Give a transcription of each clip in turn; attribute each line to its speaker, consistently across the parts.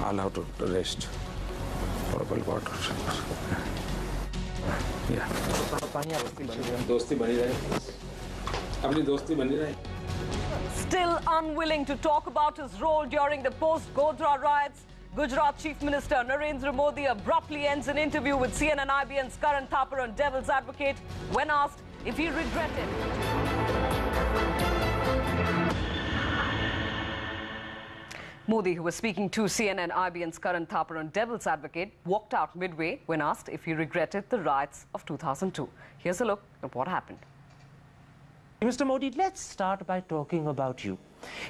Speaker 1: I'll have to rest. Purple water. Yeah. दोस्ती बनी रहे. अपनी दोस्ती बनी रहे.
Speaker 2: Still unwilling to talk about his role during the post-Gujrat riots, Gujrat Chief Minister Narendra Modi abruptly ends an interview with CNN-IBN's Karan Thapar on Devil's Advocate when asked if he regretted. Modi, who was speaking to CNN-IBN's Karan Thapar on Devil's Advocate, walked out midway when asked if he regretted the riots of 2002. Here's a look at what happened.
Speaker 3: Mr. Modi, let's start by talking about you.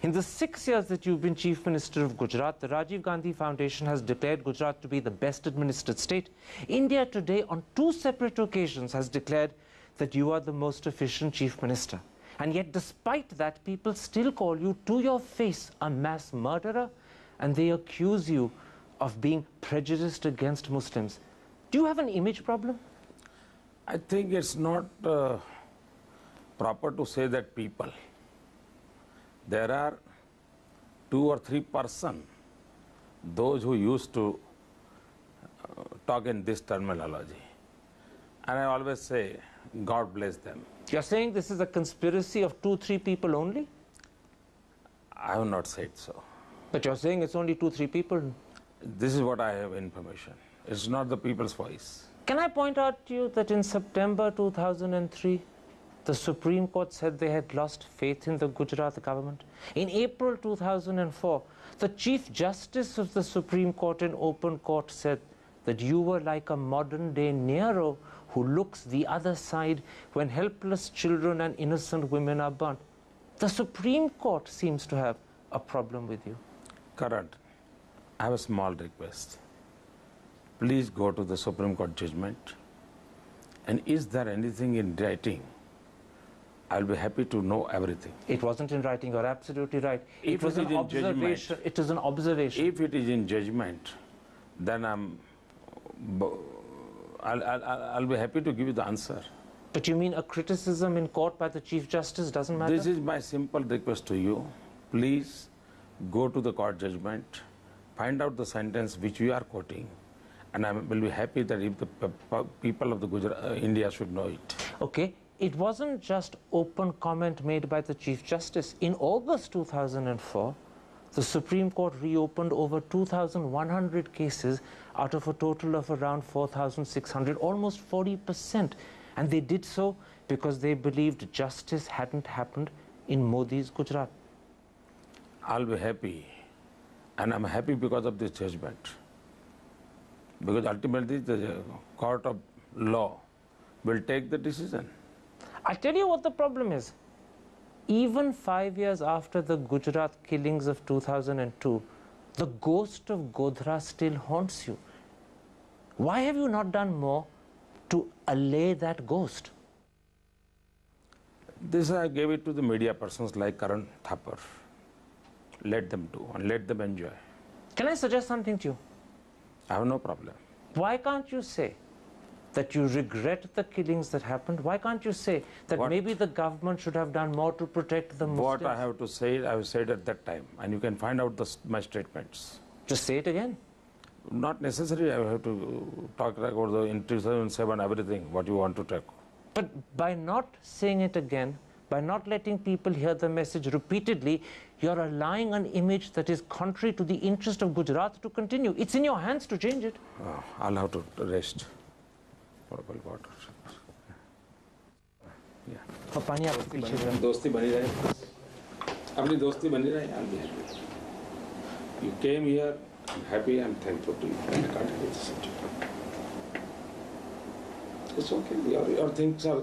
Speaker 3: In the 6 years that you've been Chief Minister of Gujarat, the Rajiv Gandhi Foundation has declared Gujarat to be the best administered state. India today, on 2 separate occasions, has declared that you are the most efficient Chief Minister. And yet, despite that, people still call you to your face a mass murderer, and they accuse you of being prejudiced against Muslims. Do you have an image problem?
Speaker 1: I think it's not proper to say that people. There are 2 or 3 persons, those who used to talk in this terminology. And I always say, God bless them.
Speaker 3: You're saying this is a conspiracy of 2-3 people only?
Speaker 1: I have not said so.
Speaker 3: But you're saying it's only 2-3 people.
Speaker 1: This is what I have information. It's not the people's voice.
Speaker 3: Can I point out to you that in September 2003, the Supreme Court said they had lost faith in the Gujarat government? In April 2004, the Chief Justice of the Supreme Court in open court said that you were like a modern-day Nero who looks the other side when helpless children and innocent women are burnt. The Supreme Court seems to have a problem with you.
Speaker 1: Karan, I have a small request. Please go to the Supreme Court judgment. And is there anything in writing? I'll be happy to know everything.
Speaker 3: It wasn't in writing, you're absolutely right. It was an observation. It is an observation.
Speaker 1: If it is in judgment, then I'll be happy to give you the answer.
Speaker 3: But you mean a criticism in court by the Chief Justice doesn't matter?
Speaker 1: This is my simple request to you. Please go to the court judgment, find out the sentence which we are quoting, and I will be happy that if the people of the India should know it.
Speaker 3: Okay, it wasn't just open comment made by the Chief Justice. In August 2004, the Supreme Court reopened over 2,100 cases out of a total of around 4,600, almost 40%. And they did so because they believed justice hadn't happened in Modi's Gujarat.
Speaker 1: I'll be happy, and I'm happy because of this judgment. Because ultimately the court of law will take the decision.
Speaker 3: I'll tell you what the problem is. Even 5 years after the Gujarat killings of 2002, the ghost of Godhra still haunts you. Why have you not done more to allay that ghost?
Speaker 1: This I gave it to the media persons like Karan Thapar. Let them do and let them enjoy.
Speaker 3: Can I suggest something to you?
Speaker 1: I have no problem.
Speaker 3: Why can't you say that you regret the killings that happened? Why can't you say that maybe the government should have done more to protect the Muslims?
Speaker 1: What I have to say, I have said at that time, and you can find out my statements.
Speaker 3: Just say it again.
Speaker 1: Not necessary. I have to talk about the in 2007 everything, what you want to talk.
Speaker 3: But by not saying it again, by not letting people hear the message repeatedly, you're allowing an image that is contrary to the interest of Gujarat to continue. It's in your hands to change it.
Speaker 1: Oh, I'll have to rest. Purple water. Yeah. दोस्ती बनी रहे. अपनी दोस्ती बनी रहे. I'll be happy. You came here. I'm happy. I'm thankful to you. And I can't help this subject. It's okay. Your things are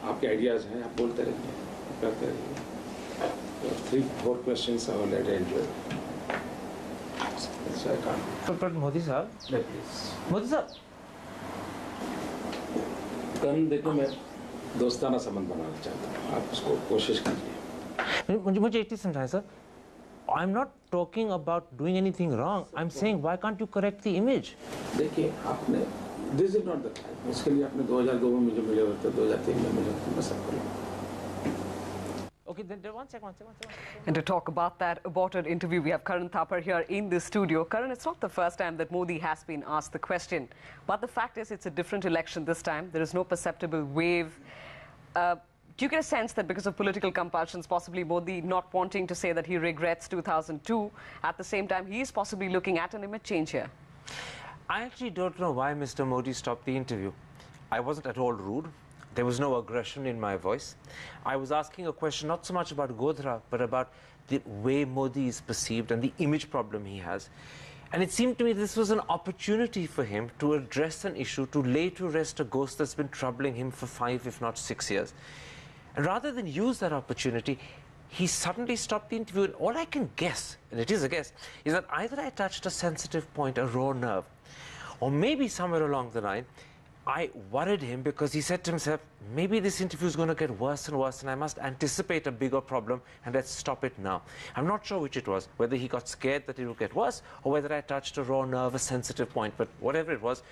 Speaker 1: आपके ideas हैं. आप बोलते रहिए. करते रहिए. Your 3-4 questions I will let enjoy. So I can't.
Speaker 3: But Modi sir.
Speaker 1: Yeah, please.
Speaker 3: Modi sir.
Speaker 1: कल देखो मैं दोस्ताना संबंध बनाना चाहता हूँ. आप उसको कोशिश कीजिए.
Speaker 3: मुझे एक चीज समझाएं sir. I'm not talking about doing anything wrong. I'm saying why can't you correct the image?
Speaker 1: देखिए आपने this is not the time. उसके लिए आपने 2002 में मुझे मिले होते, 2003 में मिले होते, मैं सब करूँगा.
Speaker 3: Okay, then one second.
Speaker 2: And to talk about that aborted interview, we have Karan Thapar here in the studio. Karan, it's not the first time that Modi has been asked the question, but the fact is it's a different election this time. There is no perceptible wave. Do you get a sense that because of political compulsions, possibly Modi not wanting to say that he regrets 2002, at the same time he is possibly looking at an image change here?
Speaker 3: I actually don't know why Mr. Modi stopped the interview. I wasn't at all rude. There was no aggression in my voice. I was asking a question not so much about Godhra, but about the way Modi is perceived and the image problem he has. And it seemed to me this was an opportunity for him to address an issue, to lay to rest a ghost that's been troubling him for 5, if not 6 years. And rather than use that opportunity, he suddenly stopped the interview. And all I can guess, and it is a guess, is that either I touched a sensitive point, a raw nerve, or maybe somewhere along the line, I worried him because he said to himself, maybe this interview is going to get worse and worse and I must anticipate a bigger problem and let's stop it now. I'm not sure which it was, whether he got scared that it would get worse or whether I touched a raw nerve, a sensitive point, but whatever it was,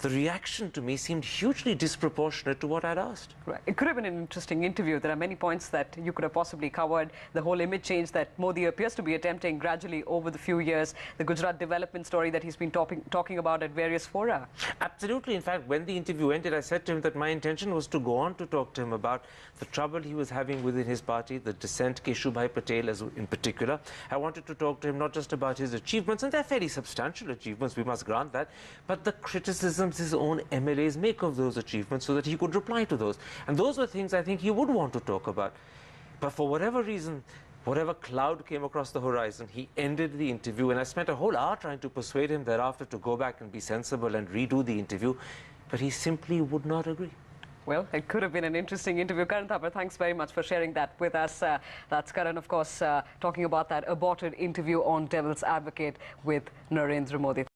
Speaker 3: the reaction to me seemed hugely disproportionate to what I'd asked.
Speaker 2: Right. It could have been an interesting interview. There are many points that you could have possibly covered. The whole image change that Modi appears to be attempting gradually over the few years. The Gujrat development story that he's been talking about at various fora.
Speaker 3: Absolutely. In fact, when the interview ended, I said to him that my intention was to go on to talk to him about the trouble he was having within his party, the dissent, Keshubhai Patel in particular. I wanted to talk to him not just about his achievements, and they're fairly substantial achievements, we must grant that, but the criticisms his own MLAs make of those achievements so that he could reply to those. And those were things I think he would want to talk about. But for whatever reason, whatever cloud came across the horizon, he ended the interview, and I spent a whole hour trying to persuade him thereafter to go back and be sensible and redo the interview, but he simply would not agree.
Speaker 2: Well, it could have been an interesting interview. Karan Thapar, thanks very much for sharing that with us. That's Karan, of course, talking about that aborted interview on Devil's Advocate with Narendra Modi.